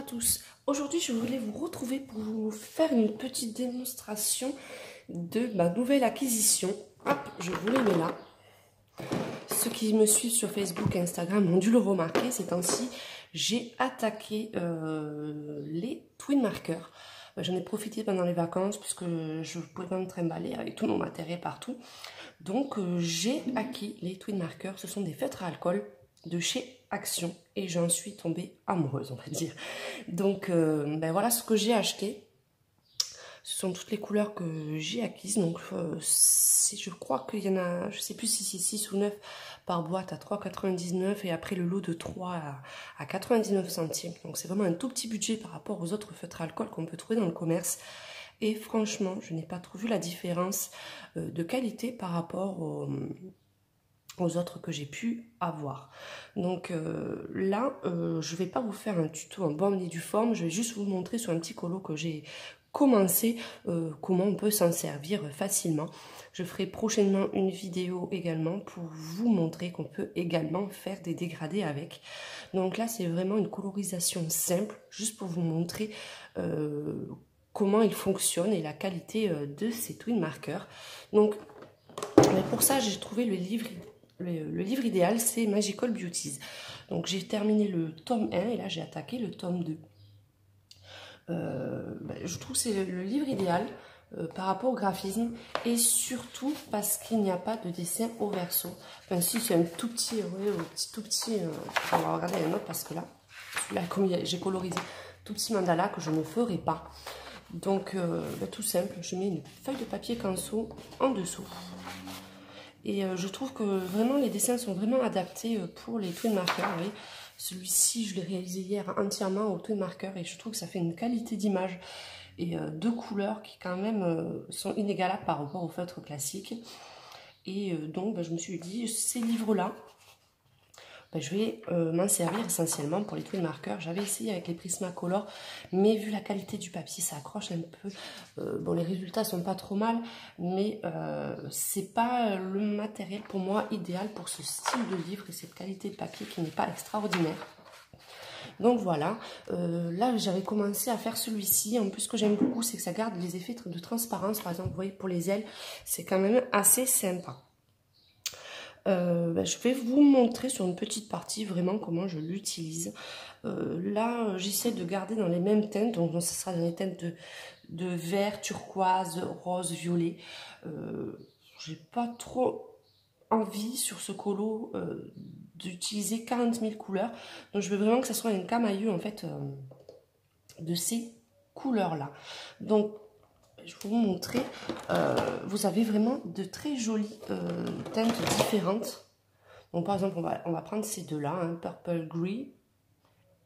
tous, aujourd'hui je voulais vous retrouver pour vous faire une petite démonstration de ma nouvelle acquisition. Hop, je vous les mets là. Ceux qui me suivent sur Facebook et Instagram ont dû le remarquer, ces temps-ci, j'ai attaqué les twin markers. J'en ai profité pendant les vacances puisque je ne pouvais pas me trimballer avec tout mon matériel partout. Donc j'ai acquis les twin markers, ce sont des feutres à alcool de chez Action et j'en suis tombée amoureuse, on va dire. Donc ben voilà ce que j'ai acheté. Ce sont toutes les couleurs que j'ai acquises. Donc je crois qu'il y en a, je sais plus si c'est 6 ou 9 par boîte à 3,99 et après le lot de 3 à 99 centimes. Donc c'est vraiment un tout petit budget par rapport aux autres feutres à alcool qu'on peut trouver dans le commerce. Et franchement, je n'ai pas trop vu la différence de qualité par rapport aux autres que j'ai pu avoir. Donc là, je vais pas vous faire un tuto en bonne et due forme, je vais juste vous montrer sur un petit colo que j'ai commencé comment on peut s'en servir facilement. Je ferai prochainement une vidéo également pour vous montrer qu'on peut également faire des dégradés avec. Donc là, c'est vraiment une colorisation simple, juste pour vous montrer comment il fonctionne et la qualité de ces twin markers. Donc pour ça, j'ai trouvé le livre idéal, c'est Magical Beauties. Donc j'ai terminé le tome 1 et là j'ai attaqué le tome 2. Je trouve que c'est le livre idéal par rapport au graphisme et surtout parce qu'il n'y a pas de dessin au verso. Enfin si, c'est un tout petit, tout petit, on va regarder un autre parce que là comme j'ai colorisé tout petit mandala que je ne ferai pas. Donc tout simple, je mets une feuille de papier canso en dessous. Et je trouve que vraiment les dessins sont vraiment adaptés pour les twin markers. Vous voyez, celui-ci, je l'ai réalisé hier entièrement au twin marker et je trouve que ça fait une qualité d'image et de couleurs qui quand même sont inégalables par rapport aux feutres classiques. Et donc je me suis dit, ces livres-là, je vais m'en servir essentiellement pour les twin markers. J'avais essayé avec les Prismacolor, mais vu la qualité du papier, ça accroche un peu. Bon, les résultats sont pas trop mal, mais c'est pas le matériel pour moi idéal pour ce style de livre et cette qualité de papier qui n'est pas extraordinaire. Donc voilà, là j'avais commencé à faire celui-ci. En plus, ce que j'aime beaucoup, c'est que ça garde les effets de transparence. Par exemple, vous voyez, pour les ailes, c'est quand même assez sympa. Je vais vous montrer sur une petite partie vraiment comment je l'utilise. Là, j'essaie de garder dans les mêmes teintes, donc ce sera dans les teintes de vert, turquoise, rose, violet. J'ai pas trop envie sur ce colo d'utiliser 40 000 couleurs, donc je veux vraiment que ça soit un camailleux en fait de ces couleurs là. Donc je vais vous montrer, vous avez vraiment de très jolies teintes différentes. Donc par exemple, on va prendre ces deux-là, hein, Purple Grey,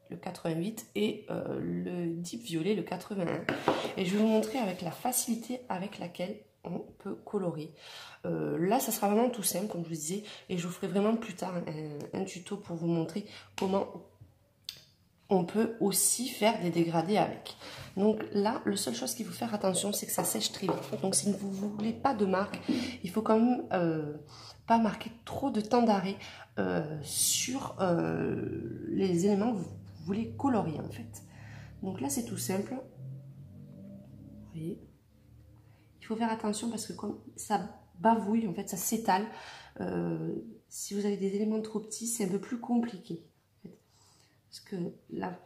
le 88, et le Deep Violet, le 81. Et je vais vous montrer avec la facilité avec laquelle on peut colorer. Là, ça sera vraiment tout simple, comme je vous disais, et je vous ferai vraiment plus tard un tuto pour vous montrer comment on peut aussi faire des dégradés avec. Donc là, la seule chose qu'il faut faire attention, c'est que ça sèche très vite. Donc si vous ne voulez pas de marque, il faut quand même pas marquer trop de temps d'arrêt sur les éléments que vous voulez colorier en fait. Donc là, c'est tout simple. Vous voyez, il faut faire attention parce que comme ça bavouille, en fait, ça s'étale. Si vous avez des éléments trop petits, c'est un peu plus compliqué. Parce que là,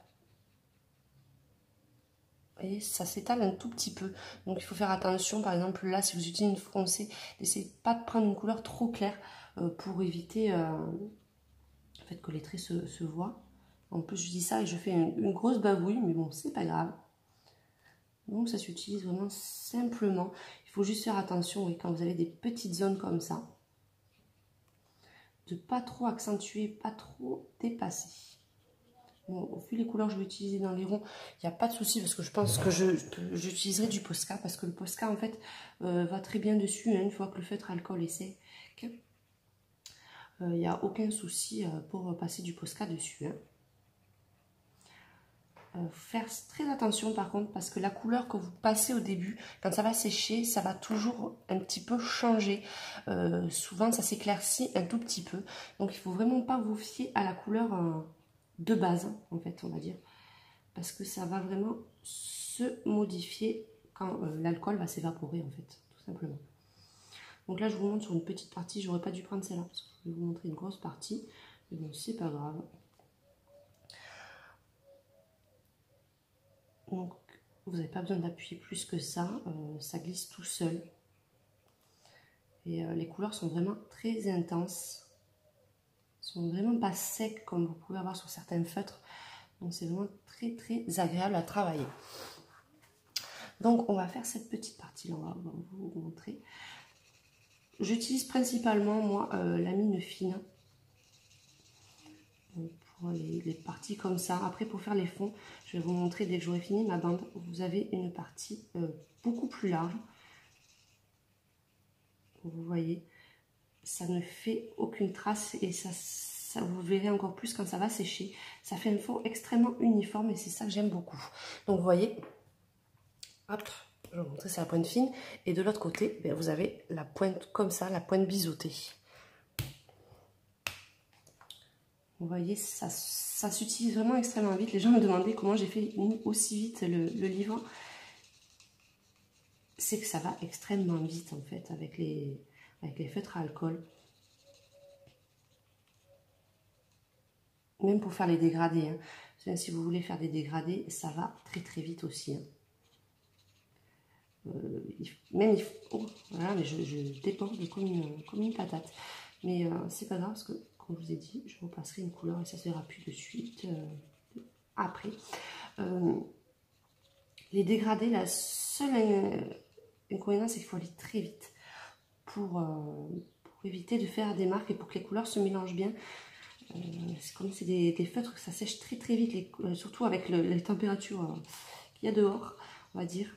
vous voyez, ça s'étale un tout petit peu. Donc il faut faire attention. Par exemple, là, si vous utilisez une foncée, n'essayez pas de prendre une couleur trop claire pour éviter en fait, que les traits se voient. En plus, je dis ça et je fais une grosse bavouille, mais bon, c'est pas grave. Donc ça s'utilise vraiment simplement. Il faut juste faire attention, oui, quand vous avez des petites zones comme ça, de pas trop accentuer, pas trop dépasser. Bon, au fil des couleurs que je vais utiliser dans les ronds, il n'y a pas de souci parce que je pense que j'utiliserai du Posca parce que le Posca en fait va très bien dessus hein, une fois que le feutre alcool est sec. Il n'y a aucun souci pour passer du Posca dessus. Hein. Faire très attention par contre parce que la couleur que vous passez au début, quand ça va sécher, ça va toujours un petit peu changer. Souvent ça s'éclaircit un tout petit peu. Donc il ne faut vraiment pas vous fier à la couleur de base en fait on va dire. parce que ça va vraiment se modifier quand l'alcool va s'évaporer en fait, tout simplement. Donc là je vous montre sur une petite partie, j'aurais pas dû prendre celle-là parce que je vais vous montrer une grosse partie, mais bon c'est pas grave. Donc vous n'avez pas besoin d'appuyer plus que ça, ça glisse tout seul. Et les couleurs sont vraiment très intenses, sont vraiment pas secs comme vous pouvez avoir sur certains feutres. Donc c'est vraiment très très agréable à travailler. Donc on va faire cette petite partie là, on va vous montrer. J'utilise principalement moi la mine fine pour les parties comme ça. Après pour faire les fonds, je vais vous montrer dès que j'aurai fini ma bande. Vous avez une partie beaucoup plus large. Vous voyez, ça ne fait aucune trace et ça vous verrez encore plus quand ça va sécher. Ça fait un fond extrêmement uniforme et c'est ça que j'aime beaucoup. Donc vous voyez, hop, je vais vous montrer, c'est la pointe fine. Et de l'autre côté, ben, vous avez la pointe comme ça, la pointe biseautée. Vous voyez, ça s'utilise vraiment extrêmement vite. Les gens me demandaient comment j'ai fait aussi vite le livre. C'est que ça va extrêmement vite en fait avec les feutres à alcool. Même pour faire les dégradés. Hein. Si vous voulez faire des dégradés, ça va très très vite aussi. Hein. Oh, voilà, mais je déborde comme une patate. Mais c'est pas grave parce que, comme je vous ai dit, je repasserai une couleur et ça se verra plus de suite après. Les dégradés, la seule inconvénient, c'est qu'il faut aller très vite pour éviter de faire des marques et pour que les couleurs se mélangent bien. Comme c'est des feutres, ça sèche très très vite, surtout avec les températures qu'il y a dehors, on va dire.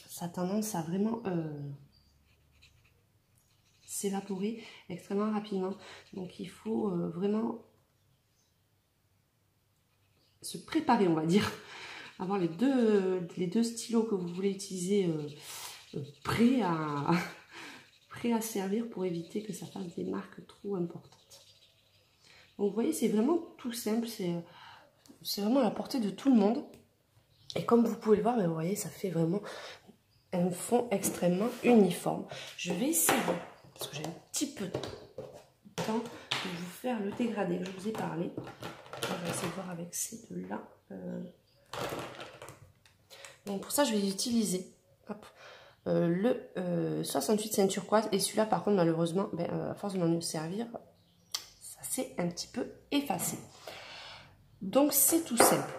Ça a tendance à vraiment s'évaporer extrêmement rapidement. Donc il faut vraiment se préparer, on va dire. Avoir les deux stylos que vous voulez utiliser prêts à servir pour éviter que ça fasse des marques trop importantes. Donc vous voyez, c'est vraiment tout simple, c'est vraiment à la portée de tout le monde. Et comme vous pouvez le voir, vous voyez, ça fait vraiment un fond extrêmement uniforme. Je vais essayer, parce que j'ai un petit peu de temps, de vous faire le dégradé que je vous ai parlé. On va essayer de voir avec ces deux-là. Donc pour ça, je vais utiliser le 68 ceinture turquoise. Et celui-là, par contre, malheureusement, à force de m'en servir, ça s'est un petit peu effacé. Donc c'est tout simple.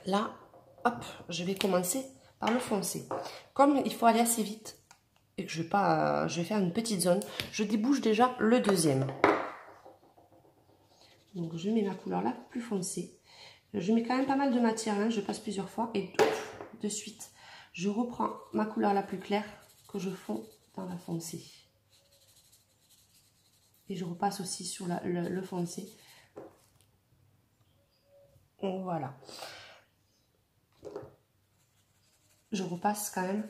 Là, hop, je vais commencer par le foncé. Comme il faut aller assez vite et que je vais faire une petite zone, je débouche déjà le deuxième. Donc je mets ma couleur là plus foncée. Je mets quand même pas mal de matière, hein, je passe plusieurs fois et de suite, je reprends ma couleur la plus claire que je fonds dans la foncée. Et je repasse aussi sur le foncé. Donc voilà. Je repasse quand même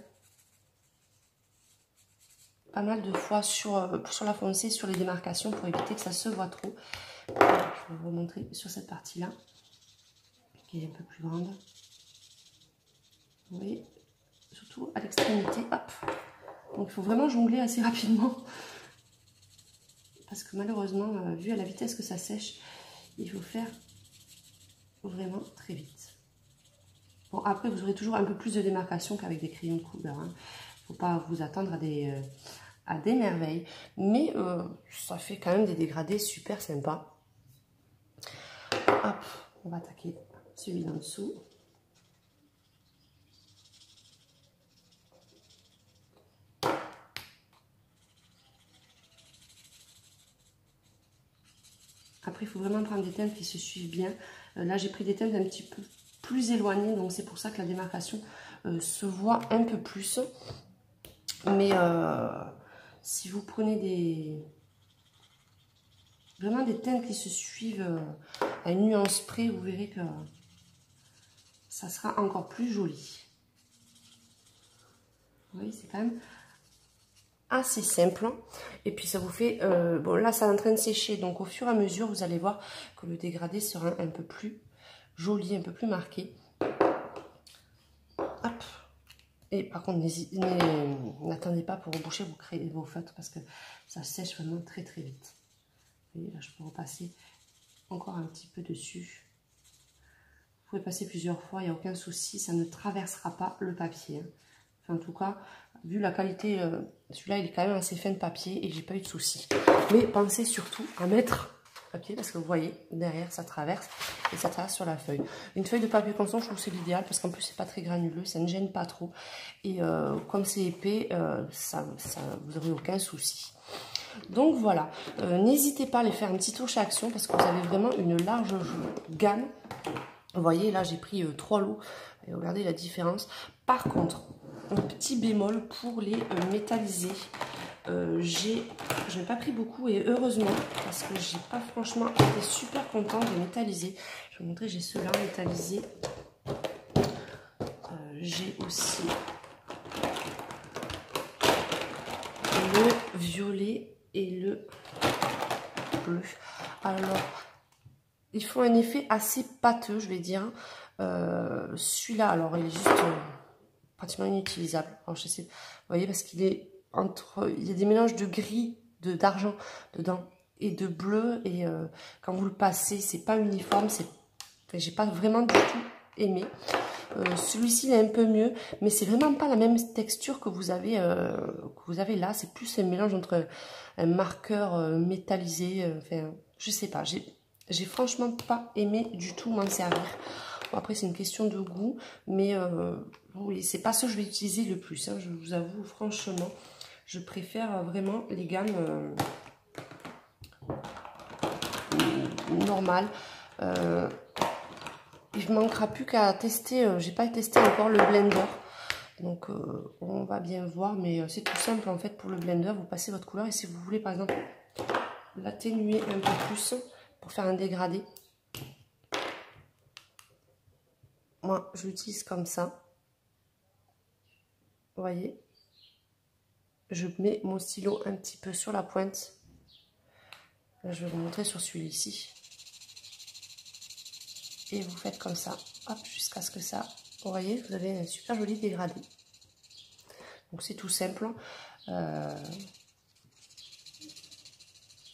pas mal de fois sur la foncée, sur les démarcations pour éviter que ça se voit trop. Je vais vous montrer sur cette partie-là, qui est un peu plus grande. Vous voyez, surtout à l'extrémité, hop. Donc il faut vraiment jongler assez rapidement. Parce que malheureusement, vu à la vitesse que ça sèche, il faut faire vraiment très vite. Bon, après, vous aurez toujours un peu plus de démarcation qu'avec des crayons de couleur. Il ne faut pas vous attendre à des merveilles. Mais ça fait quand même des dégradés super sympas. Hop, on va attaquer celui d'en dessous. Après, il faut vraiment prendre des teintes qui se suivent bien. Là, j'ai pris des teintes un petit peu plus éloignées, donc c'est pour ça que la démarcation se voit un peu plus. Mais si vous prenez vraiment des teintes qui se suivent à une nuance près, vous verrez que ça sera encore plus joli. Vous voyez, c'est quand même assez simple. Et puis ça vous fait... bon, là, ça est en train de sécher. Donc, au fur et à mesure, vous allez voir que le dégradé sera un peu plus joli, un peu plus marqué. Hop. Et par contre, n'attendez pas pour reboucher vos feutres parce que ça sèche vraiment très très vite. Vous voyez, là, je peux repasser encore un petit peu dessus. Vous pouvez passer plusieurs fois, il n'y a aucun souci, ça ne traversera pas le papier. Hein. Enfin, en tout cas, vu la qualité, celui-là, il est quand même assez fin de papier et j'ai pas eu de souci. Mais pensez surtout à mettre papier parce que vous voyez, derrière, ça traverse et ça traverse sur la feuille. Une feuille de papier constant, je trouve que c'est l'idéal parce qu'en plus, c'est pas très granuleux, ça ne gêne pas trop. Et comme c'est épais, vous n'aurez aucun souci. Donc voilà, n'hésitez pas à les faire un petit touche à action parce que vous avez vraiment une large gamme. Vous voyez, là, j'ai pris 3 lots. Et regardez la différence. Par contre, un petit bémol pour les métallisés. Je n'ai pas pris beaucoup et heureusement parce que j'ai pas franchement été super contente des métallisés. Je vais vous montrer, j'ai ceux-là métallisés. J'ai aussi le violet et le bleu. Alors, ils font un effet assez pâteux, je vais dire. Celui-là, alors, il est juste pratiquement inutilisable. Alors, je sais, vous voyez, parce qu'il est entre... Il y a des mélanges de gris, d'argent dedans et de bleu. Et quand vous le passez, c'est pas uniforme. J'ai pas vraiment du tout aimé. Celui-ci, il est un peu mieux. Mais c'est vraiment pas la même texture que vous avez là. C'est plus un mélange entre un marqueur métallisé. Enfin, je sais pas. J'ai franchement pas aimé du tout m'en servir. Bon, après, c'est une question de goût, mais oui, c'est pas ça que je vais utiliser le plus. Hein, je vous avoue, franchement, je préfère vraiment les gammes normales. Il ne manquera plus qu'à tester. J'ai pas testé encore le blender. Donc, on va bien voir, mais c'est tout simple en fait pour le blender. Vous passez votre couleur et si vous voulez, par exemple, l'atténuer un peu plus pour faire un dégradé. Moi, je l'utilise comme ça. Vous voyez, je mets mon stylo un petit peu sur la pointe. Là, je vais vous montrer sur celui-ci. Et vous faites comme ça, hop, jusqu'à ce que ça, vous voyez, vous avez un super joli dégradé. Donc, c'est tout simple.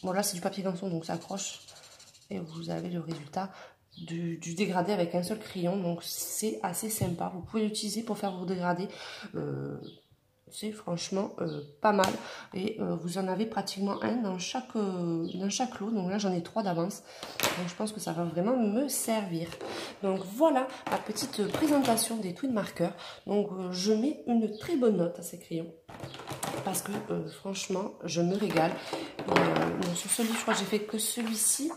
Bon, là, c'est du papier canson, donc ça accroche. Et vous avez le résultat du dégradé avec un seul crayon. Donc, c'est assez sympa. Vous pouvez l'utiliser pour faire vos dégradés. C'est franchement pas mal. Et vous en avez pratiquement un dans chaque lot. Donc là, j'en ai 3 d'avance. Donc, je pense que ça va vraiment me servir. Donc, voilà ma petite présentation des Twin Markers. Donc, je mets une très bonne note à ces crayons. Parce que franchement, je me régale. Et, sur celui, je crois que j'ai fait que celui-ci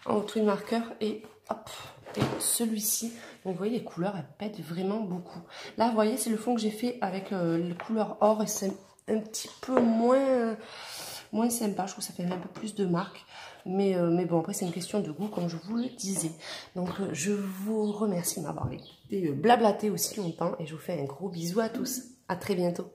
en Twin Marker. Et hop, et celui-ci. Donc, vous voyez, les couleurs, elles pètent vraiment beaucoup. Là, vous voyez, c'est le fond que j'ai fait avec les couleurs or. Et c'est un petit peu moins sympa. Je trouve que ça fait un peu plus de marque. Mais bon, après, c'est une question de goût, comme je vous le disais. Donc, je vous remercie de m'avoir écouté blablater aussi longtemps. Et je vous fais un gros bisou à tous. À très bientôt.